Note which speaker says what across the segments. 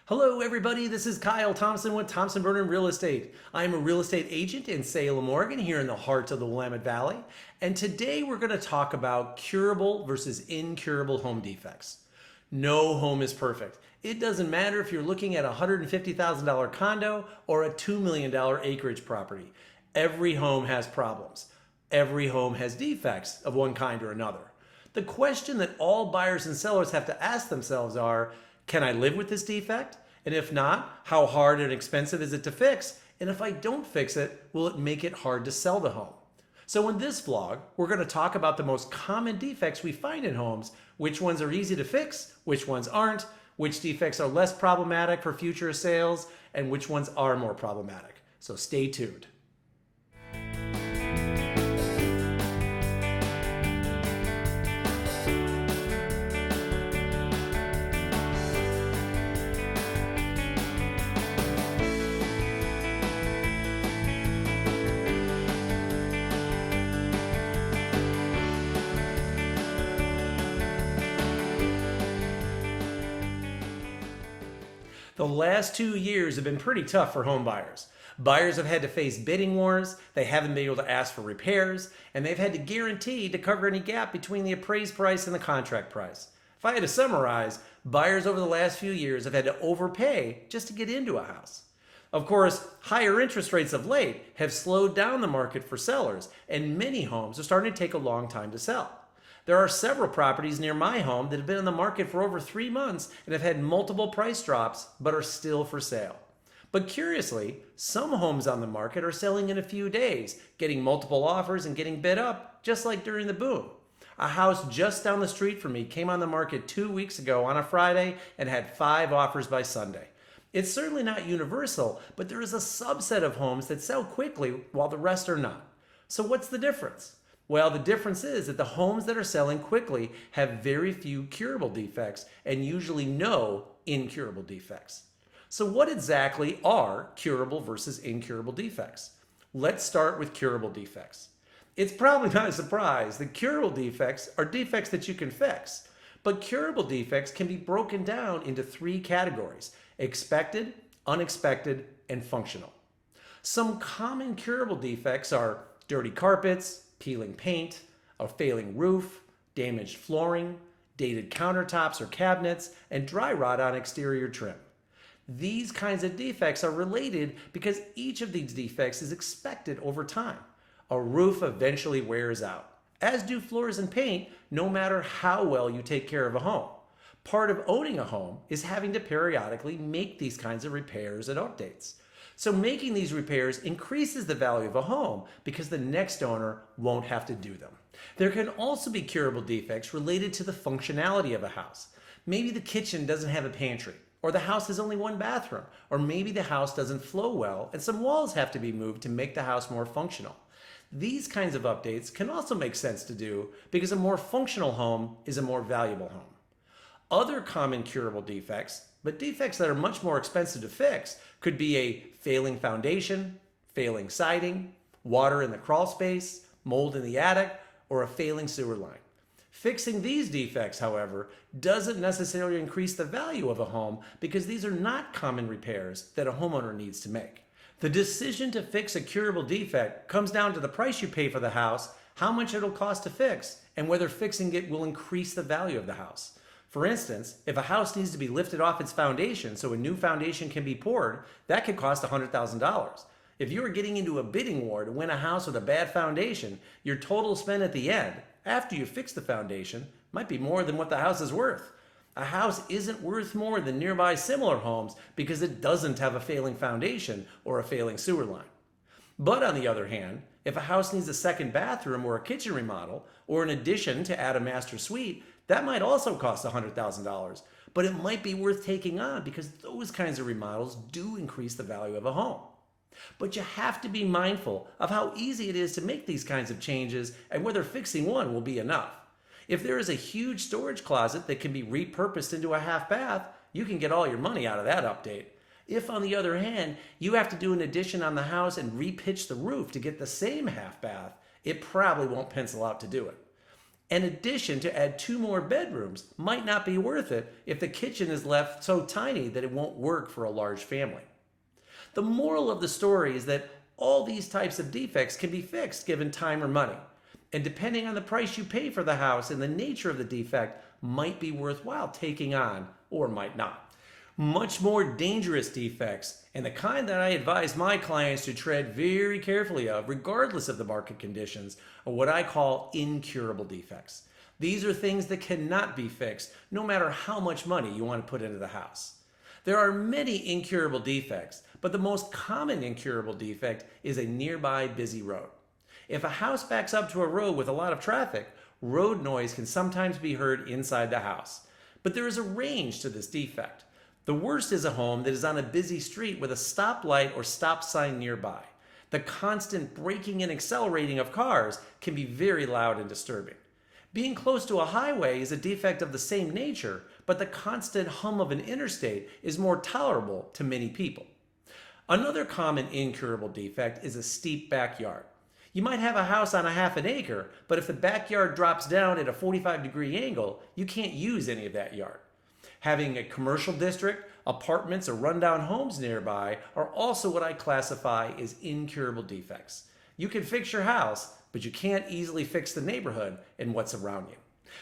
Speaker 1: Hello everybody, this is Kyle Tomson with Tomson Burnham Real Estate. I am a real estate agent in Salem, Oregon, here in the heart of the Willamette Valley. And today we're going to talk about curable versus incurable home defects. No home is perfect. It doesn't matter if you're looking at a $150,000 condo or a $2 million acreage property. Every home has problems. Every home has defects of one kind or another. The question that all buyers and sellers have to ask themselves are, can I live with this defect? And if not, how hard and expensive is it to fix? And if I don't fix it, will it make it hard to sell the home? So in this vlog, we're going to talk about the most common defects we find in homes, which ones are easy to fix, which ones aren't, which defects are less problematic for future sales, and which ones are more problematic. So stay tuned. The last 2 years have been pretty tough for home buyers. Buyers have had to face bidding wars, they haven't been able to ask for repairs, and they've had to guarantee to cover any gap between the appraised price and the contract price. If I had to summarize, buyers over the last few years have had to overpay just to get into a house. Of course, higher interest rates of late have slowed down the market for sellers, and many homes are starting to take a long time to sell. There are several properties near my home that have been on the market for over 3 months and have had multiple price drops, but are still for sale. But curiously, some homes on the market are selling in a few days, getting multiple offers and getting bid up, just like during the boom. A house just down the street from me came on the market 2 weeks ago on a Friday and had 5 offers by Sunday. It's certainly not universal, but there is a subset of homes that sell quickly while the rest are not. So what's the difference? Well, the difference is that the homes that are selling quickly have very few curable defects and usually no incurable defects. So what exactly are curable versus incurable defects? Let's start with curable defects. It's probably not a surprise that curable defects are defects that you can fix, but curable defects can be broken down into 3 categories: expected, unexpected, and functional. Some common curable defects are dirty carpets, peeling paint, a failing roof, damaged flooring, dated countertops or cabinets, and dry rot on exterior trim. These kinds of defects are related because each of these defects is expected over time. A roof eventually wears out, as do floors and paint, no matter how well you take care of a home. Part of owning a home is having to periodically make these kinds of repairs and updates. So making these repairs increases the value of a home because the next owner won't have to do them. There can also be curable defects related to the functionality of a house. Maybe the kitchen doesn't have a pantry, or the house has only 1 bathroom, or maybe the house doesn't flow well and some walls have to be moved to make the house more functional. These kinds of updates can also make sense to do because a more functional home is a more valuable home. Other common curable defects, but defects that are much more expensive to fix, could be a failing foundation, failing siding, water in the crawl space, mold in the attic, or a failing sewer line. Fixing these defects, however, doesn't necessarily increase the value of a home because these are not common repairs that a homeowner needs to make. The decision to fix a curable defect comes down to the price you pay for the house, how much it'll cost to fix, and whether fixing it will increase the value of the house. For instance, if a house needs to be lifted off its foundation so a new foundation can be poured, that could cost $100,000. If you are getting into a bidding war to win a house with a bad foundation, your total spend at the end, after you fix the foundation, might be more than what the house is worth. A house isn't worth more than nearby similar homes because it doesn't have a failing foundation or a failing sewer line. But on the other hand, if a house needs a second bathroom or a kitchen remodel, or an addition to add a master suite, that might also cost $100,000, but it might be worth taking on because those kinds of remodels do increase the value of a home. But you have to be mindful of how easy it is to make these kinds of changes and whether fixing one will be enough. If there is a huge storage closet that can be repurposed into a half bath, you can get all your money out of that update. If, on the other hand, you have to do an addition on the house and repitch the roof to get the same half bath, it probably won't pencil out to do it. An addition to add 2 more bedrooms might not be worth it if the kitchen is left so tiny that it won't work for a large family. The moral of the story is that all these types of defects can be fixed given time or money. And depending on the price you pay for the house and the nature of the defect, might be worthwhile taking on or might not. Much more dangerous defects, and the kind that I advise my clients to tread very carefully of, regardless of the market conditions, are what I call incurable defects. These are things that cannot be fixed, no matter how much money you want to put into the house. There are many incurable defects, but the most common incurable defect is a nearby busy road. If a house backs up to a road with a lot of traffic, road noise can sometimes be heard inside the house. But there is a range to this defect. The worst is a home that is on a busy street with a stoplight or stop sign nearby. The constant braking and accelerating of cars can be very loud and disturbing. Being close to a highway is a defect of the same nature, but the constant hum of an interstate is more tolerable to many people. Another common incurable defect is a steep backyard. You might have a house on a half an acre, but if the backyard drops down at a 45-degree angle, you can't use any of that yard. Having a commercial district, apartments, or rundown homes nearby are also what I classify as incurable defects. You can fix your house, but you can't easily fix the neighborhood and what's around you.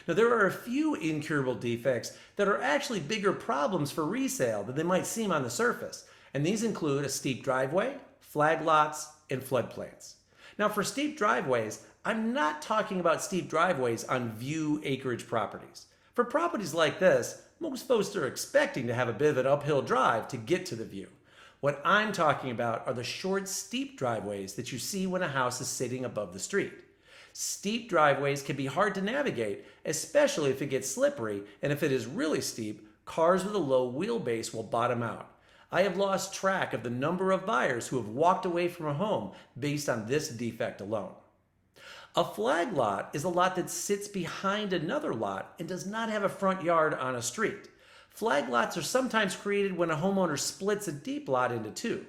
Speaker 1: Now, there are a few incurable defects that are actually bigger problems for resale than they might seem on the surface, and these include a steep driveway, flag lots, and floodplains. Now, for steep driveways, I'm not talking about steep driveways on view acreage properties. For properties like this, most folks are expecting to have a bit of an uphill drive to get to the view. What I'm talking about are the short, steep driveways that you see when a house is sitting above the street. Steep driveways can be hard to navigate, especially if it gets slippery, and if it is really steep, cars with a low wheelbase will bottom out. I have lost track of the number of buyers who have walked away from a home based on this defect alone. A flag lot is a lot that sits behind another lot and does not have a front yard on a street. Flag lots are sometimes created when a homeowner splits a deep lot into two.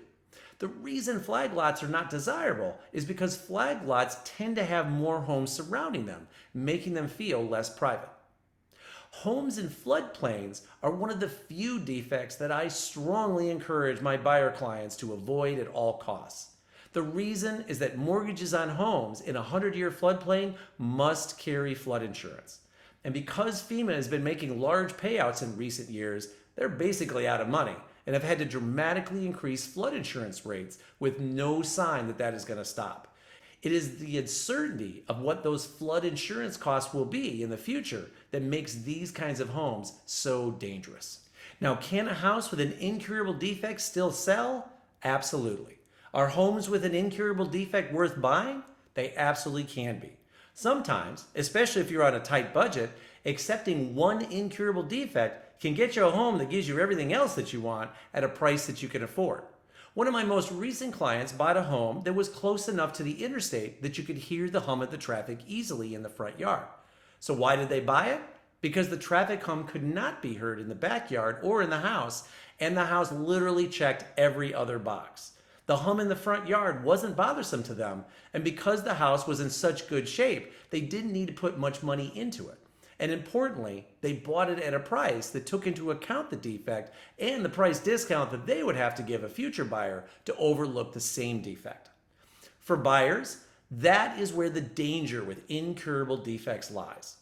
Speaker 1: The reason flag lots are not desirable is because flag lots tend to have more homes surrounding them, making them feel less private. Homes in floodplains are one of the few defects that I strongly encourage my buyer clients to avoid at all costs. The reason is that mortgages on homes in a 100-year floodplain must carry flood insurance. And because FEMA has been making large payouts in recent years, they're basically out of money and have had to dramatically increase flood insurance rates with no sign that that is going to stop. It is the uncertainty of what those flood insurance costs will be in the future that makes these kinds of homes so dangerous. Now, can a house with an incurable defect still sell? Absolutely. Are homes with an incurable defect worth buying? They absolutely can be. Sometimes, especially if you're on a tight budget, accepting one incurable defect can get you a home that gives you everything else that you want at a price that you can afford. One of my most recent clients bought a home that was close enough to the interstate that you could hear the hum of the traffic easily in the front yard. So why did they buy it? Because the traffic hum could not be heard in the backyard or in the house, and the house literally checked every other box. The hum in the front yard wasn't bothersome to them, and because the house was in such good shape, they didn't need to put much money into it. And importantly, they bought it at a price that took into account the defect and the price discount that they would have to give a future buyer to overlook the same defect. For buyers, that is where the danger with incurable defects lies.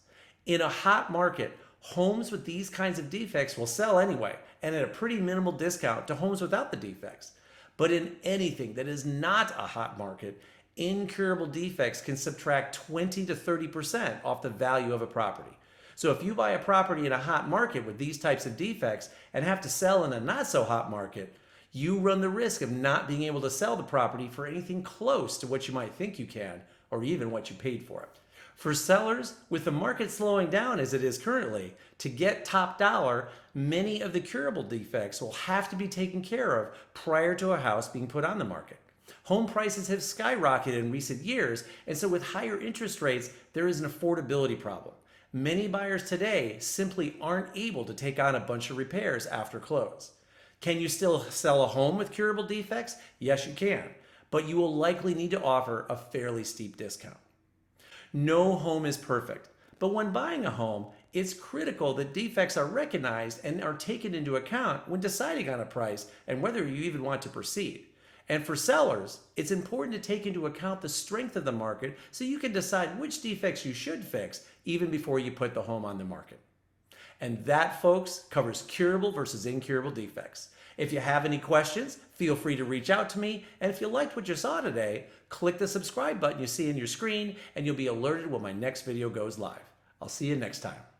Speaker 1: In a hot market, homes with these kinds of defects will sell anyway, and at a pretty minimal discount to homes without the defects. But in anything that is not a hot market, incurable defects can subtract 20 to 30% off the value of a property. So if you buy a property in a hot market with these types of defects and have to sell in a not so hot market, you run the risk of not being able to sell the property for anything close to what you might think you can, or even what you paid for it. For sellers, with the market slowing down as it is currently, to get top dollar, many of the curable defects will have to be taken care of prior to a house being put on the market. Home prices have skyrocketed in recent years, and so with higher interest rates, there is an affordability problem. Many buyers today simply aren't able to take on a bunch of repairs after close. Can you still sell a home with curable defects? Yes, you can, but you will likely need to offer a fairly steep discount. No home is perfect, But when buying a home, it's critical that defects are recognized and are taken into account when deciding on a price and whether you even want to proceed. And for sellers, it's important to take into account the strength of the market so you can decide which defects you should fix even before you put the home on the market. And that, folks, covers curable versus incurable defects. If you have any questions, feel free to reach out to me. And if you liked what you saw today, click the subscribe button you see on your screen and you'll be alerted when my next video goes live. I'll see you next time.